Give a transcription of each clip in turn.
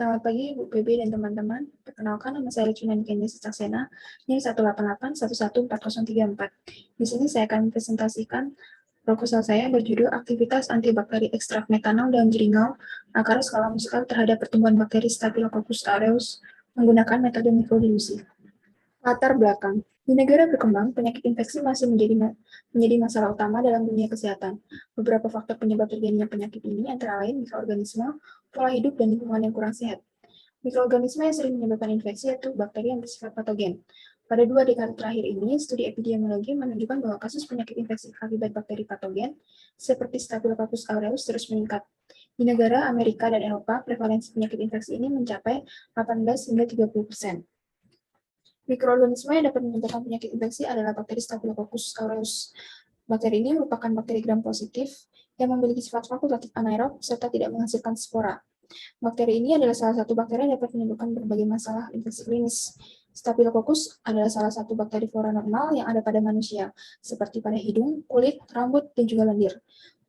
Selamat pagi Bu Feby dan teman-teman. Perkenalkan, nama saya Ricunan Kendi Saksena, NIM 188-114-104. Di sini saya akan presentasikan proposal saya berjudul Aktivitas Antibakteri Ekstrak Metanol daun jeringau akar skala muskal terhadap pertumbuhan bakteri Staphylococcus aureus menggunakan metode mikrodilusi. Latar belakang. Di negara berkembang, penyakit infeksi masih menjadi masalah utama dalam dunia kesehatan. Beberapa faktor penyebab terjadinya penyakit ini antara lain mikroorganisme, pola hidup, dan lingkungan yang kurang sehat. Mikroorganisme yang sering menyebabkan infeksi yaitu bakteri yang bersifat patogen. Pada 2 dekade terakhir ini, studi epidemiologi menunjukkan bahwa kasus penyakit infeksi akibat bakteri patogen seperti Staphylococcus aureus terus meningkat. Di negara Amerika dan Eropa, prevalensi penyakit infeksi ini mencapai 18 hingga 30%. Mikroorganisme yang dapat menyebabkan penyakit infeksi adalah bakteri Staphylococcus aureus. Bakteri ini merupakan bakteri gram positif yang memiliki sifat fakultatif anaerob serta tidak menghasilkan spora. Bakteri ini adalah salah satu bakteri yang dapat menyebabkan berbagai masalah infeksi klinis. Staphylococcus adalah salah satu bakteri flora normal yang ada pada manusia, seperti pada hidung, kulit, rambut, dan juga lendir.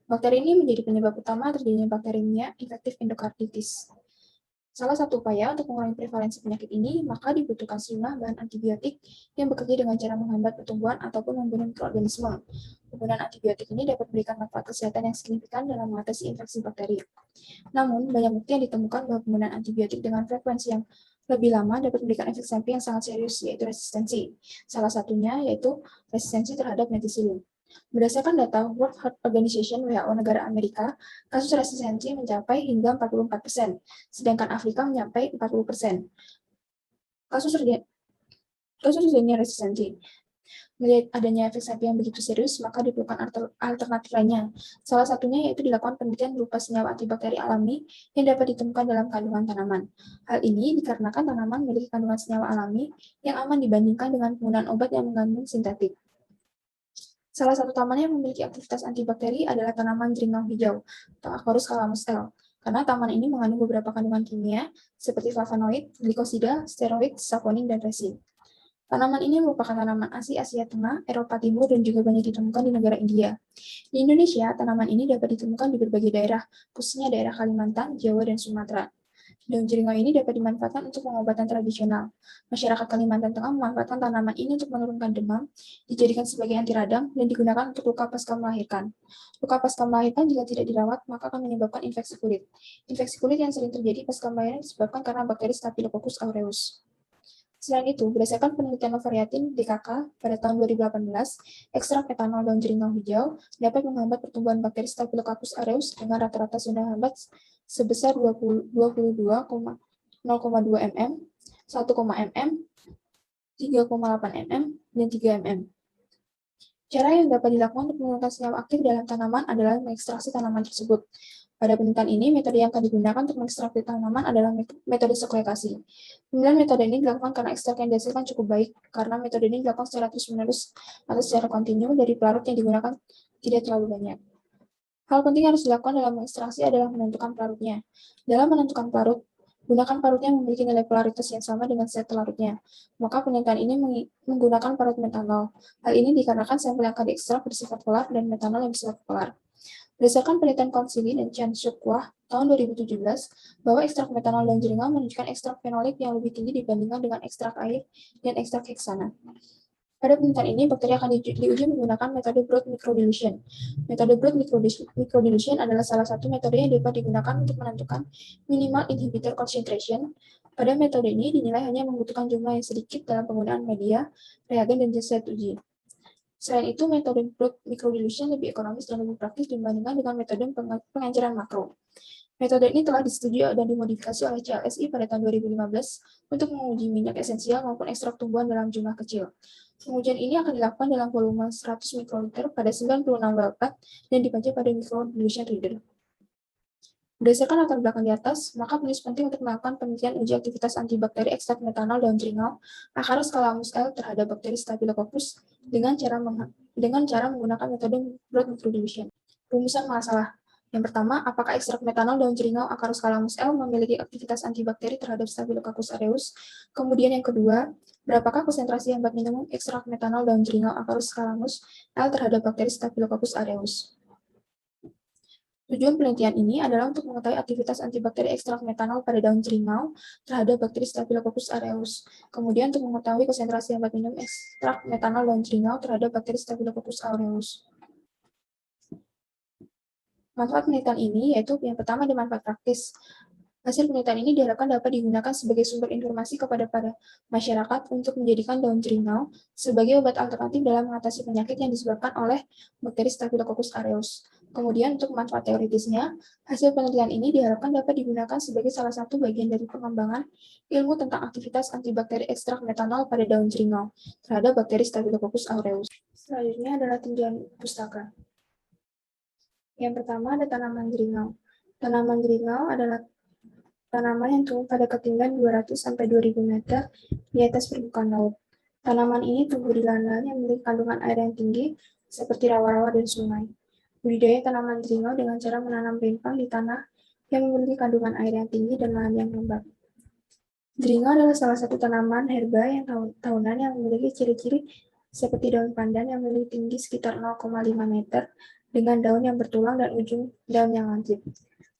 Bakteri ini menjadi penyebab utama terjadinya bakteriemia infektif endokarditis. Salah satu upaya untuk mengurangi prevalensi penyakit ini, maka dibutuhkan sejumlah bahan antibiotik yang bekerja dengan cara menghambat pertumbuhan ataupun membunuh mikroorganisme. Penggunaan antibiotik ini dapat memberikan manfaat kesehatan yang signifikan dalam mengatasi infeksi bakteri. Namun, banyak bukti yang ditemukan bahwa penggunaan antibiotik dengan frekuensi yang lebih lama dapat memberikan efek samping yang sangat serius, yaitu resistensi. Salah satunya yaitu resistensi terhadap methicillin. Berdasarkan data World Health Organization (WHO) negara Amerika, kasus resistensi mencapai hingga 44%, sedangkan Afrika mencapai 40%. Kasus terjadinya resistensi. Melihat adanya efek samping yang begitu serius, maka diperlukan alternatif lainnya. Salah satunya yaitu dilakukan penelitian berupa senyawa antibakteri alami yang dapat ditemukan dalam kandungan tanaman. Hal ini dikarenakan tanaman memiliki kandungan senyawa alami yang aman dibandingkan dengan penggunaan obat yang mengandung sintetik. Salah satu tanaman yang memiliki aktivitas antibakteri adalah tanaman jeringau hijau, atau Acarus calamus L. Karena tanaman ini mengandung beberapa kandungan kimia, seperti flavonoid, glikosida, steroid, saponin, dan resin. Tanaman ini merupakan tanaman asli Asia Tengah, Eropa Timur, dan juga banyak ditemukan di negara India. Di Indonesia, tanaman ini dapat ditemukan di berbagai daerah, khususnya daerah Kalimantan, Jawa, dan Sumatera. Daun jeringau ini dapat dimanfaatkan untuk pengobatan tradisional. Masyarakat Kalimantan Tengah memanfaatkan tanaman ini untuk menurunkan demam, dijadikan sebagai anti radang, dan digunakan untuk luka pasca melahirkan. Luka pasca melahirkan jika tidak dirawat, maka akan menyebabkan infeksi kulit. Infeksi kulit yang sering terjadi pasca melahirkan disebabkan karena bakteri Staphylococcus aureus. Selain itu, berdasarkan penelitian Novariatin DKK pada tahun 2018, ekstrak metanol daun jeringau hijau dapat menghambat pertumbuhan bakteri Staphylococcus aureus dengan rata-rata sudah hambat sebesar 22,0,2 mm, 1, mm, 3,8 mm, dan 3 mm. Cara yang dapat dilakukan untuk menurunkan senyawa aktif dalam tanaman adalah mengekstraksi tanaman tersebut. Pada penelitian ini, metode yang akan digunakan untuk mengekstraksi tanaman adalah metode sekretasi. Kemudian metode ini dilakukan karena ekstrak yang dihasilkan cukup baik, karena metode ini dilakukan secara terus-menerus atau secara kontinu dari pelarut yang digunakan tidak terlalu banyak. Hal penting yang harus dilakukan dalam mengekstraksi adalah menentukan pelarutnya. Dalam menentukan pelarut, gunakan parut yang memiliki nilai polaritas yang sama dengan zat pelarutnya. Maka penelitian ini menggunakan parut metanol. Hal ini dikarenakan sampel yang akan diekstrak bersifat polar dan metanol yang bersifat polar. Berdasarkan penelitian Konsili dan Chan Suk Wah tahun 2017, bahwa ekstrak metanol dan jeringau menunjukkan ekstrak fenolik yang lebih tinggi dibandingkan dengan ekstrak air dan ekstrak heksana. Pada penelitian ini, bakteri akan diuji menggunakan metode broad microdilution. Metode broad microdilution adalah salah satu metode yang dapat digunakan untuk menentukan minimal inhibitor concentration. Pada metode ini dinilai hanya membutuhkan jumlah yang sedikit dalam penggunaan media, reagen, dan zat uji. Selain itu, metode broad microdilution lebih ekonomis dan lebih praktis dibandingkan dengan metode pengenceran makro. Metode ini telah disetujui dan dimodifikasi oleh CLSI pada tahun 2015 untuk menguji minyak esensial maupun ekstrak tumbuhan dalam jumlah kecil. Pengujian ini akan dilakukan dalam volume 100 mikroliter pada 96 well pad dan dibaca pada microdilution reader. Berdasarkan latar belakang di atas, maka penulis penting untuk melakukan penelitian uji aktivitas antibakteri ekstrak metanol daun jeringau Acarus calamus L terhadap bakteri Staphylococcus dengan cara menggunakan metode broad microdilution. Rumusan masalah. Yang pertama, apakah ekstrak metanol daun jeringau Acarus calamus L memiliki aktivitas antibakteri terhadap Staphylococcus aureus? Kemudian yang kedua, berapakah konsentrasi hambat minimum ekstrak metanol daun jeringau Acarus calamus L terhadap bakteri Staphylococcus aureus? Tujuan penelitian ini adalah untuk mengetahui aktivitas antibakteri ekstrak metanol pada daun jeringau terhadap bakteri Staphylococcus aureus. Kemudian untuk mengetahui konsentrasi obat minum ekstrak metanol daun jeringau terhadap bakteri Staphylococcus aureus. Manfaat penelitian ini yaitu yang pertama di manfaat praktis. Hasil penelitian ini diharapkan dapat digunakan sebagai sumber informasi kepada masyarakat untuk menjadikan daun jeringau sebagai obat alternatif dalam mengatasi penyakit yang disebabkan oleh bakteri Staphylococcus aureus. Kemudian untuk manfaat teoritisnya, hasil penelitian ini diharapkan dapat digunakan sebagai salah satu bagian dari pengembangan ilmu tentang aktivitas antibakteri ekstrak metanol pada daun jeringau terhadap bakteri Staphylococcus aureus. Selanjutnya adalah tinjauan pustaka. Yang pertama ada tanaman jeringau. Tanaman jeringau adalah tanaman yang tumbuh pada ketinggian 200-2000 meter di atas permukaan laut. Tanaman ini tumbuh di lahan-lahan yang memiliki kandungan air yang tinggi, seperti rawa-rawa dan sungai. Budidaya tanaman jeringau dengan cara menanam rimpang di tanah yang memiliki kandungan air yang tinggi dan lahan yang lembab. Jeringau adalah salah satu tanaman herba yang tahunan yang memiliki ciri-ciri seperti daun pandan yang memiliki tinggi sekitar 0,5 meter dengan daun yang bertulang dan ujung daun yang lancip.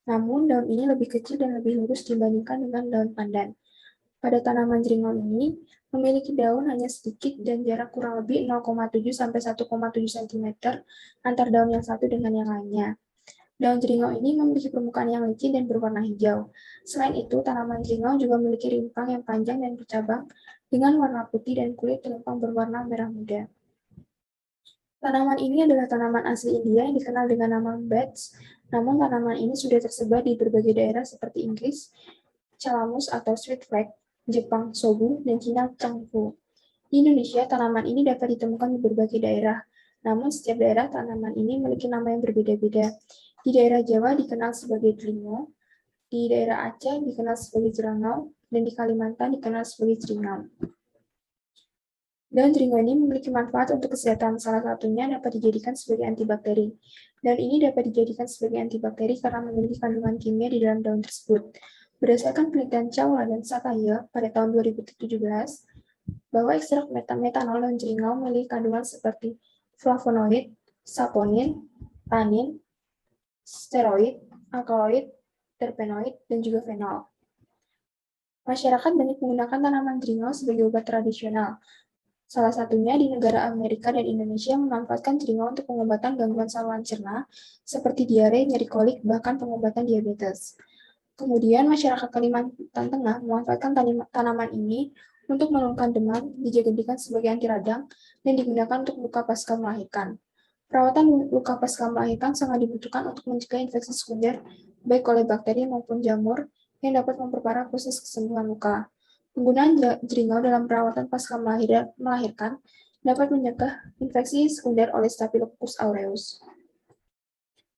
Namun, daun ini lebih kecil dan lebih lurus dibandingkan dengan daun pandan. Pada tanaman jeringau ini, memiliki daun hanya sedikit dan jarak kurang lebih 0,7-1,7 cm antar daun yang satu dengan yang lainnya. Daun jeringau ini memiliki permukaan yang licin dan berwarna hijau. Selain itu, tanaman jeringau juga memiliki rimpang yang panjang dan bercabang dengan warna putih dan kulit rimpang berwarna merah muda. Tanaman ini adalah tanaman asli India yang dikenal dengan nama bats, namun tanaman ini sudah tersebar di berbagai daerah seperti Inggris, calamus atau sweet flag, Jepang, sobu, dan Cina, cangfu. Di Indonesia, tanaman ini dapat ditemukan di berbagai daerah, namun setiap daerah tanaman ini memiliki nama yang berbeda-beda. Di daerah Jawa dikenal sebagai delingo, di daerah Aceh dikenal sebagai jerangau, dan di Kalimantan dikenal sebagai jeringau. Daun jeringau ini memiliki manfaat untuk kesehatan, salah satunya dapat dijadikan sebagai antibakteri. Daun ini dapat dijadikan sebagai antibakteri karena memiliki kandungan kimia di dalam daun tersebut. Berdasarkan penelitian Chawla dan Sakaya pada tahun 2017, bahwa ekstrak metanol daun jeringau memiliki kandungan seperti flavonoid, saponin, tanin, steroid, alkaloid, terpenoid, dan juga fenol. Masyarakat banyak menggunakan tanaman jeringau sebagai obat tradisional. Salah satunya di negara Amerika dan Indonesia memanfaatkan jeringau untuk pengobatan gangguan saluran cerna, seperti diare, nyeri kolik, bahkan pengobatan diabetes. Kemudian masyarakat Kalimantan Tengah memanfaatkan tanaman ini untuk menurunkan demam, dijadikan sebagai anti radang, dan digunakan untuk luka pasca melahirkan. Perawatan luka pasca melahirkan sangat dibutuhkan untuk mencegah infeksi sekunder, baik oleh bakteri maupun jamur, yang dapat memperparah proses kesembuhan luka. Penggunaan jeringau dalam perawatan pasca melahirkan dapat mencegah infeksi sekunder oleh Staphylococcus aureus.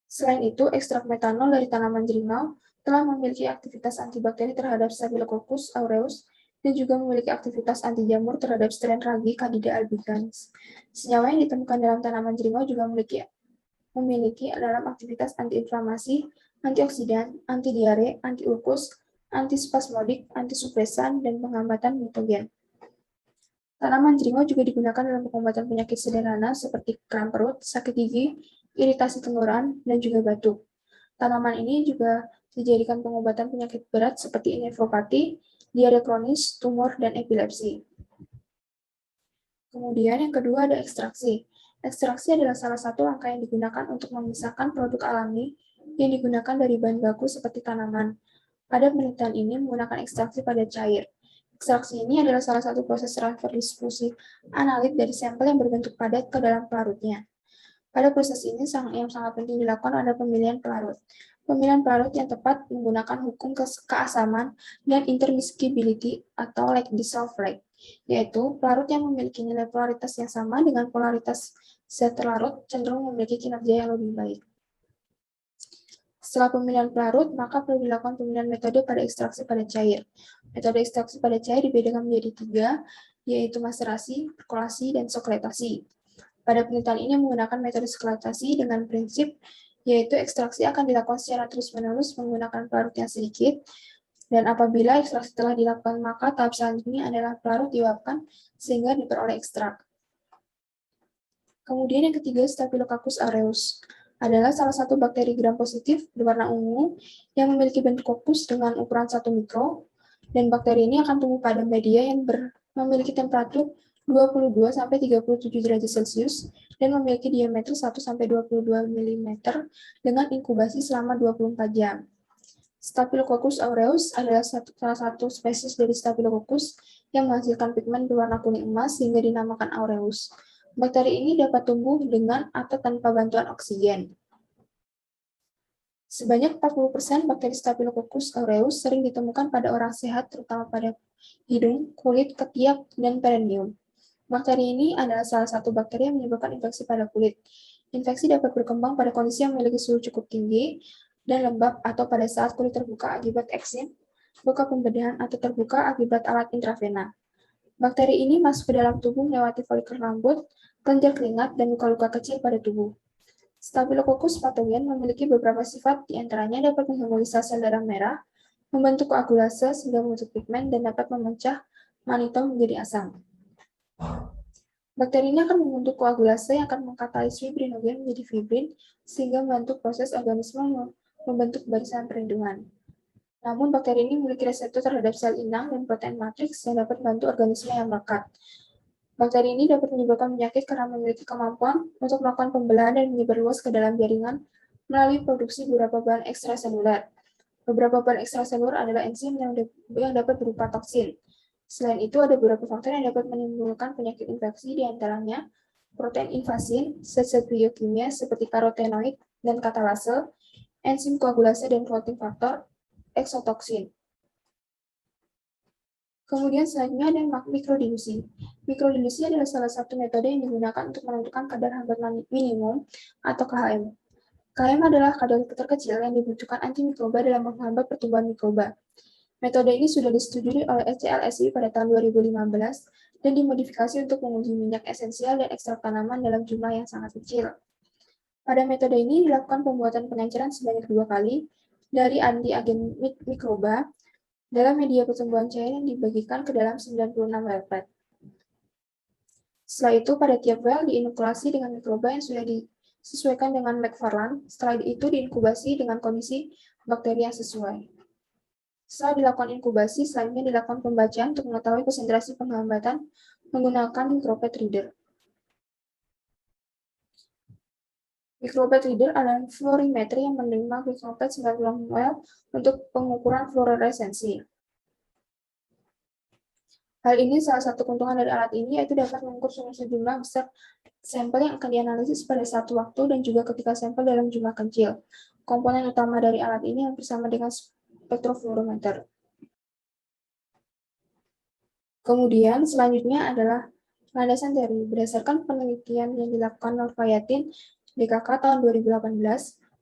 Selain itu, ekstrak metanol dari tanaman jeringau telah memiliki aktivitas antibakteri terhadap Staphylococcus aureus dan juga memiliki aktivitas anti jamur terhadap strain ragi Candida albicans. Senyawa yang ditemukan dalam tanaman jeringau juga memiliki dalam aktivitas antiinflamasi, antioksidan, anti diare, anti ulkus, antispasmodik, antisupresan, dan penghambatan mitogen. Tanaman jeringau juga digunakan dalam pengobatan penyakit sederhana seperti kram perut, sakit gigi, iritasi tenggorokan, dan juga batuk. Tanaman ini juga dijadikan pengobatan penyakit berat seperti nefropati, diare kronis, tumor, dan epilepsi. Kemudian yang kedua ada ekstraksi. Ekstraksi adalah salah satu langkah yang digunakan untuk memisahkan produk alami yang digunakan dari bahan baku seperti tanaman. Pada penelitian ini menggunakan ekstraksi pada cair. Ekstraksi ini adalah salah satu proses transfer difusi analit dari sampel yang berbentuk padat ke dalam pelarutnya. Pada proses ini yang sangat penting dilakukan adalah pemilihan pelarut. Pemilihan pelarut yang tepat menggunakan hukum keasaman dan intermiscibility atau like-dissolved rate, yaitu pelarut yang memiliki nilai polaritas yang sama dengan polaritas zat terlarut cenderung memiliki kinerja yang lebih baik. Setelah pemilihan pelarut, maka perlu dilakukan pemilihan metode pada ekstraksi pada cair. Metode ekstraksi pada cair dibedakan menjadi 3, yaitu maserasi, perkolasi, dan sokretasi. Pada penelitian ini menggunakan metode sokretasi dengan prinsip yaitu ekstraksi akan dilakukan secara terus-menerus menggunakan pelarut yang sedikit, dan apabila ekstraksi telah dilakukan, maka tahap selanjutnya adalah pelarut diuapkan sehingga diperoleh ekstrak. Kemudian yang ketiga, Staphylococcus aureus. adalah salah satu bakteri gram positif berwarna ungu yang memiliki bentuk kokus dengan ukuran 1 mikro, dan bakteri ini akan tumbuh pada media yang memiliki temperatur 22-37 derajat Celcius dan memiliki diameter 1-22 mm dengan inkubasi selama 24 jam. Staphylococcus aureus adalah salah satu spesies dari Staphylococcus yang menghasilkan pigmen berwarna kuning emas sehingga dinamakan aureus. Bakteri ini dapat tumbuh dengan atau tanpa bantuan oksigen. Sebanyak 40% bakteri Staphylococcus aureus sering ditemukan pada orang sehat, terutama pada hidung, kulit, ketiak, dan perineum. Bakteri ini adalah salah satu bakteri yang menyebabkan infeksi pada kulit. Infeksi dapat berkembang pada kondisi yang memiliki suhu cukup tinggi dan lembab atau pada saat kulit terbuka akibat eksim, luka pembedahan, atau terbuka akibat alat intravena. Bakteri ini masuk ke dalam tubuh melewati folikel rambut, kelenjar keringat, dan luka-luka kecil pada tubuh. Staphylococcus patogen memiliki beberapa sifat, diantaranya dapat menghemolisis sel darah merah, membentuk koagulase sehingga membentuk pigmen, dan dapat memecah mannitol menjadi asam. Bakteri ini akan membentuk koagulase yang akan mengkatalis fibrinogen menjadi fibrin, sehingga membantu proses organisme membentuk barisan perlindungan. Namun, bakteri ini memiliki reseptor terhadap sel inang dan protein matriks yang dapat membantu organisme yang melekat. Bakteri ini dapat menyebabkan penyakit karena memiliki kemampuan untuk melakukan pembelahan dan menyebar luas ke dalam jaringan melalui produksi beberapa bahan ekstraseluler. Beberapa bahan ekstraseluler adalah enzim yang dapat berupa toksin. Selain itu, ada beberapa faktor yang dapat menimbulkan penyakit infeksi, diantaranya protein invasin, zat-zat biokimia seperti karotenoid dan katalase, enzim koagulase dan clotting faktor, eksotoksin. Kemudian selanjutnya ada mikrodilusi. Mikrodilusi adalah salah satu metode yang digunakan untuk menentukan kadar hambatan minimum atau KHM. KHM adalah kadar terkecil yang dibutuhkan antimikroba dalam menghambat pertumbuhan mikroba. Metode ini sudah disetujui oleh SCLSI pada tahun 2015 dan dimodifikasi untuk menguji minyak esensial dan ekstrak tanaman dalam jumlah yang sangat kecil. Pada metode ini dilakukan pembuatan pengenceran sebanyak 2 kali dari anti-agen mikroba dalam media pertumbuhan cair yang dibagikan ke dalam 96 well plate. Setelah itu, pada tiap well diinokulasi dengan mikroba yang sudah disesuaikan dengan McFarland. Setelah itu diinkubasi dengan kondisi bakteri yang sesuai. Setelah dilakukan inkubasi, selanjutnya dilakukan pembacaan untuk mengetahui konsentrasi penghambatan menggunakan micropet reader. Micropet reader adalah fluorimeter yang menerima micropet 90 ml untuk pengukuran fluoresensi. Hal ini salah satu keuntungan dari alat ini yaitu dapat mengukur sejumlah besar sampel yang akan dianalisis pada satu waktu dan juga ketika sampel dalam jumlah kecil. Komponen utama dari alat ini hampir sama dengan spektrofluorometer. Kemudian selanjutnya adalah landasan teori. Berdasarkan penelitian yang dilakukan Nurfayatin DKK tahun 2018,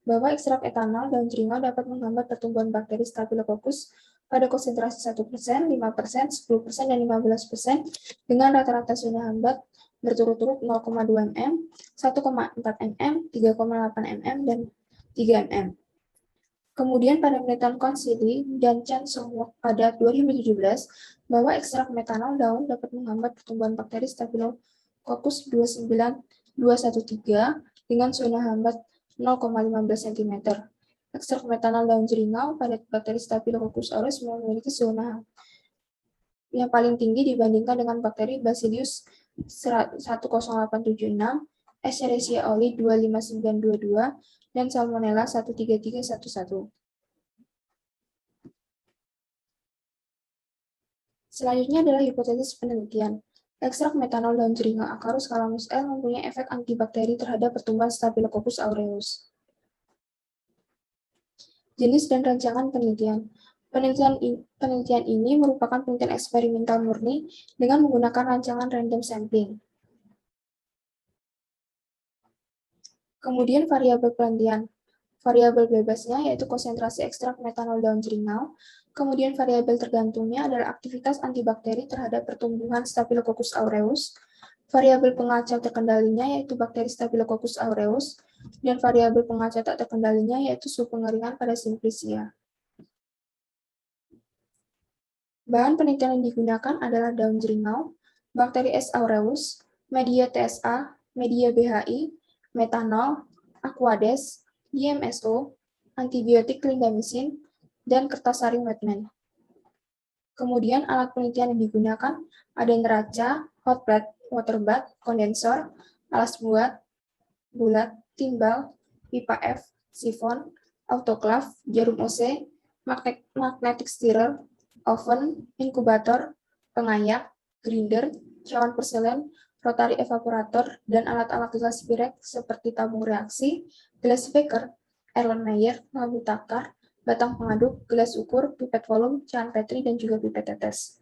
bahwa ekstrak etanol daun jeringau dapat menghambat pertumbuhan bakteri Staphylococcus pada konsentrasi 1%, 5%, 10%, dan 15% dengan rata-rata zona hambat berturut-turut 0,2 mm, 1,4 mm, 3,8 mm, dan 3 mm. Kemudian pada penelitian Konsili dan Chan Song-wook pada 2017, bahwa ekstrak metanol daun dapat menghambat pertumbuhan bakteri Staphylococcus 29213 dengan zona hambat 0,15 cm. Ekstrak metanol daun jeringau pada bakteri Staphylococcus aureus memiliki zona yang paling tinggi dibandingkan dengan bakteri Bacillus 10876, Escherichia coli 25922, dan Salmonella 13311. Selanjutnya adalah hipotesis penelitian. Ekstrak metanol daun jeringau Acarus calamus L mempunyai efek antibakteri terhadap pertumbuhan Staphylococcus aureus. Jenis dan rancangan penelitian. Penelitian ini merupakan penelitian eksperimental murni dengan menggunakan rancangan random sampling. Kemudian variabel penelitian. Variabel bebasnya yaitu konsentrasi ekstrak metanol daun jeringau. Kemudian variabel tergantungnya adalah aktivitas antibakteri terhadap pertumbuhan Staphylococcus aureus. Variabel pengacau terkendalinya yaitu bakteri Staphylococcus aureus, dan variabel pengacau tak terkendalinya yaitu suhu pengeringan pada Simplicia. Bahan penelitian yang digunakan adalah daun jeringau, bakteri S. aureus, media TSA, media BHI, metanol, Aquades, DMSO, antibiotik clindamycin, dan kertas saring Wetman. Kemudian alat penelitian yang digunakan ada neraca, hot bath, water bath, kondensor, alas bulat, timbal, pipa F, sifon, autoclave, jarum OC, magnetic stirrer, oven, inkubator, pengayak, grinder, cawan perselen, rotary evaporator, dan alat-alat gelas Pirek seperti tabung reaksi, gelas Becker, Erlenmeyer, lampu takar, batang pengaduk, gelas ukur, pipet volume, cawan Petri, dan juga pipet tetes.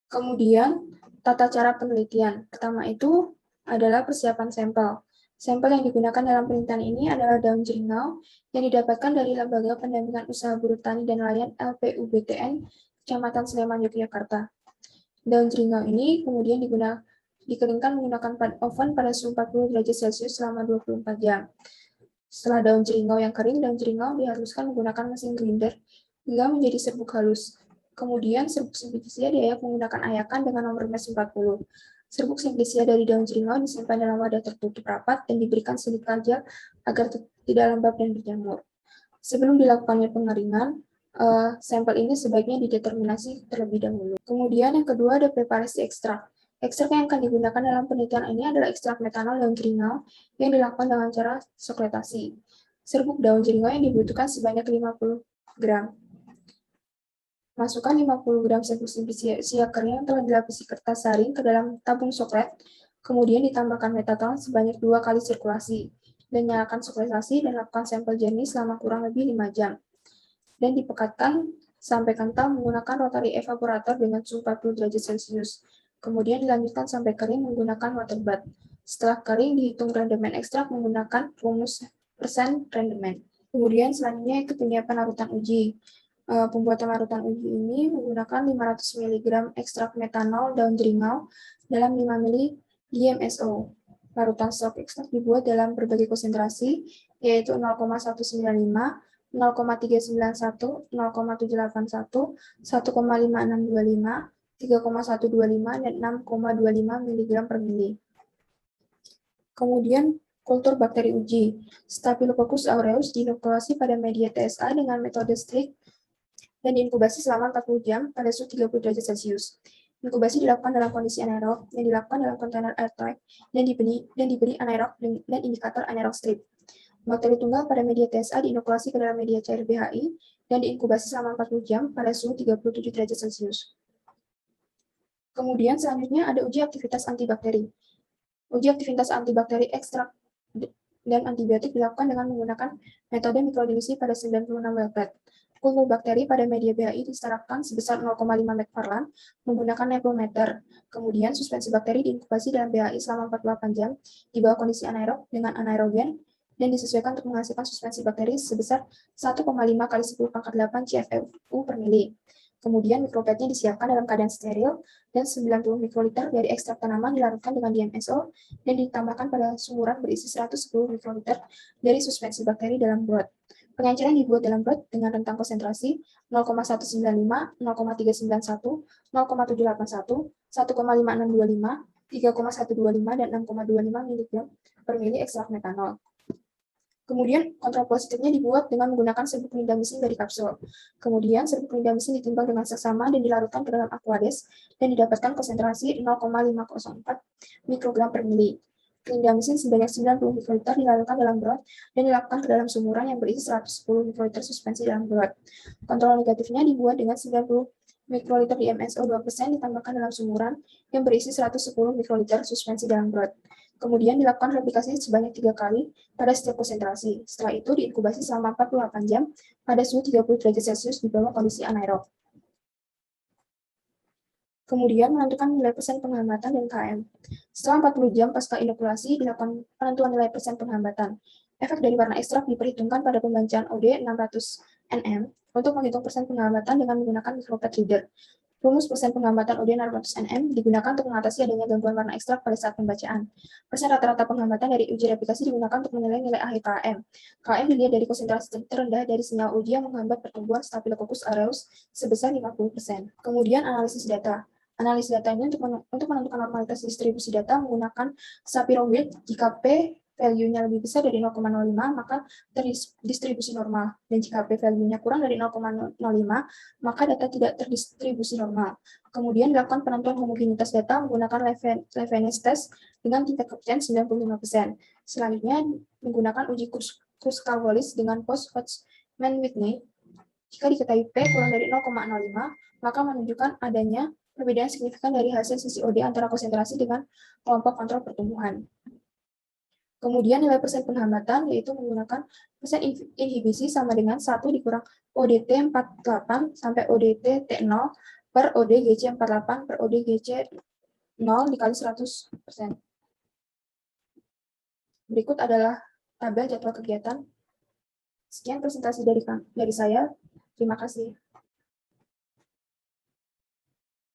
Kemudian, tata cara penelitian. Pertama itu adalah persiapan sampel. Sampel yang digunakan dalam penelitian ini adalah daun jeringau yang didapatkan dari Lembaga Pendampingan Usaha Buruh Tani dan Nelayan LPUBTN, Kecamatan Sleman, Yogyakarta. Daun jeringau ini kemudian dikeringkan menggunakan oven pada suhu 40 derajat Celcius selama 24 jam. Setelah daun jeringau yang kering, daun jeringau dihaluskan menggunakan mesin grinder hingga menjadi serbuk halus. Kemudian serbuk simplisia diayak menggunakan ayakan dengan nomor mes 40. Serbuk simplisia dari daun jeringau disimpan dalam wadah tertutup rapat dan diberikan sedikit gel agar tidak lembab dan berjamur. Sebelum dilakukannya pengeringan, sampel ini sebaiknya dideterminasi terlebih dahulu. Kemudian yang kedua ada preparasi ekstrak. Ekstrak yang akan digunakan dalam penelitian ini adalah ekstrak metanol daun jeringau yang dilakukan dengan cara sekretasi. Serbuk daun jeringau yang dibutuhkan sebanyak 50 gram. Masukkan 50 gram serbuk simplisia kering yang telah dilapisi kertas saring ke dalam tabung sokret, kemudian ditambahkan metanol sebanyak 2 kali sirkulasi, dan nyalakan sokretasi dan lakukan sampel jernih selama kurang lebih 5 jam. Dan dipekatkan sampai kental menggunakan rotary evaporator dengan suhu 40 derajat Celcius. Kemudian dilanjutkan sampai kering menggunakan water bath. Setelah kering, dihitung rendemen ekstrak menggunakan rumus persen rendemen. Kemudian selanjutnya itu penyiapan larutan uji. Pembuatan larutan uji ini menggunakan 500 mg ekstrak metanol daun jeringau dalam 5 ml DMSO. Larutan stok ekstrak dibuat dalam berbagai konsentrasi, yaitu 0,195, 0,391, 0,781, 1,5625, 3,125, dan 6,25 mg per mili. Kemudian, kultur bakteri uji. Staphylococcus aureus diinokulasi pada media TSA dengan metode strict dan diinkubasi selama 40 jam pada suhu 30 derajat Celcius. Inkubasi dilakukan dalam kondisi anaerob yang dilakukan dalam kontainer airtight dan diberi anaerob dan indikator anaerob strip. Bakteri tunggal pada media TSA diinokulasi ke dalam media cair BHI dan diinkubasi selama 40 jam pada suhu 37 derajat Celcius. Kemudian selanjutnya ada uji aktivitas antibakteri. Uji aktivitas antibakteri ekstrak dan antibiotik dilakukan dengan menggunakan metode mikrodilusi pada 96 well plate. Kultur bakteri pada media BHI disetarakan sebesar 0,5 mcfarland menggunakan nephrometer. Kemudian suspensi bakteri diinkubasi dalam BHI selama 48 jam di bawah kondisi anaerob dengan anaerogen dan disesuaikan untuk menghasilkan suspensi bakteri sebesar 1,5 kali 10 pangkat 8 CFU per mili. Kemudian mikropetnya disiapkan dalam keadaan steril dan 90 mikroliter dari ekstrak tanaman dilarutkan dengan DMSO dan ditambahkan pada sumuran berisi 110 mikroliter dari suspensi bakteri dalam broth. Pengenceran dibuat dalam broth dengan rentang konsentrasi 0,195, 0,391, 0,781, 1,5625, 3,125, dan 6,25 mg per mili ekstrak metanol. Kemudian, kontrol positifnya dibuat dengan menggunakan serbuk clindamycin dari kapsul. Kemudian, serbuk clindamycin ditimbang dengan seksama dan dilarutkan ke dalam aquades dan didapatkan konsentrasi 0,504 mikrogram per mili. Clindamycin sebanyak 90 mikroliter dilarutkan dalam broth dan dilakukan ke dalam sumuran yang berisi 110 mikroliter suspensi dalam broth. Kontrol negatifnya dibuat dengan 90 mikroliter DMSO 2% ditambahkan dalam sumuran yang berisi 110 mikroliter suspensi dalam broth. Kemudian dilakukan replikasi sebanyak 3 kali pada setiap konsentrasi. Setelah itu diinkubasi selama 48 jam pada suhu 30 derajat Celcius di bawah kondisi anaerob. Kemudian menentukan nilai persen penghambatan dan KM. Setelah 40 jam pasca inokulasi dilakukan penentuan nilai persen penghambatan. Efek dari warna ekstrak diperhitungkan pada pembacaan OD 600 nm untuk menghitung persen penghambatan dengan menggunakan micropet reader. Rumus persen penghambatan OD 600 nm digunakan untuk mengatasi adanya gangguan warna ekstrak pada saat pembacaan. Persen rata-rata penghambatan dari uji replikasi digunakan untuk menilai nilai akhir KM. KM dilihat dari konsentrasi terendah dari senyawa uji yang menghambat pertumbuhan Staphylococcus aureus sebesar 50%. Kemudian analisis data. Analis data ini untuk menentukan normalitas distribusi data menggunakan Shapiro Wilk. Jika P value-nya lebih besar dari 0,05, maka terdistribusi normal. Dan jika P value-nya kurang dari 0,05, maka data tidak terdistribusi normal. Kemudian dilakukan penentuan homogenitas data menggunakan Levenes test dengan tingkat kepercayaan 95%. Selanjutnya menggunakan uji Kruskal-Wallis dengan Post-Hodgman-Whitney. Jika diketahui P kurang dari 0,05, maka menunjukkan adanya perbedaan signifikan dari hasil sisi OD antara konsentrasi dengan kelompok kontrol pertumbuhan. Kemudian nilai persen penghambatan yaitu menggunakan persen inhibisi sama dengan 1 dikurang ODT 48 sampai ODT T0 per ODGC 48 per ODGC 0 dikali 100%. Berikut adalah tabel jadwal kegiatan. Sekian presentasi dari saya. Terima kasih.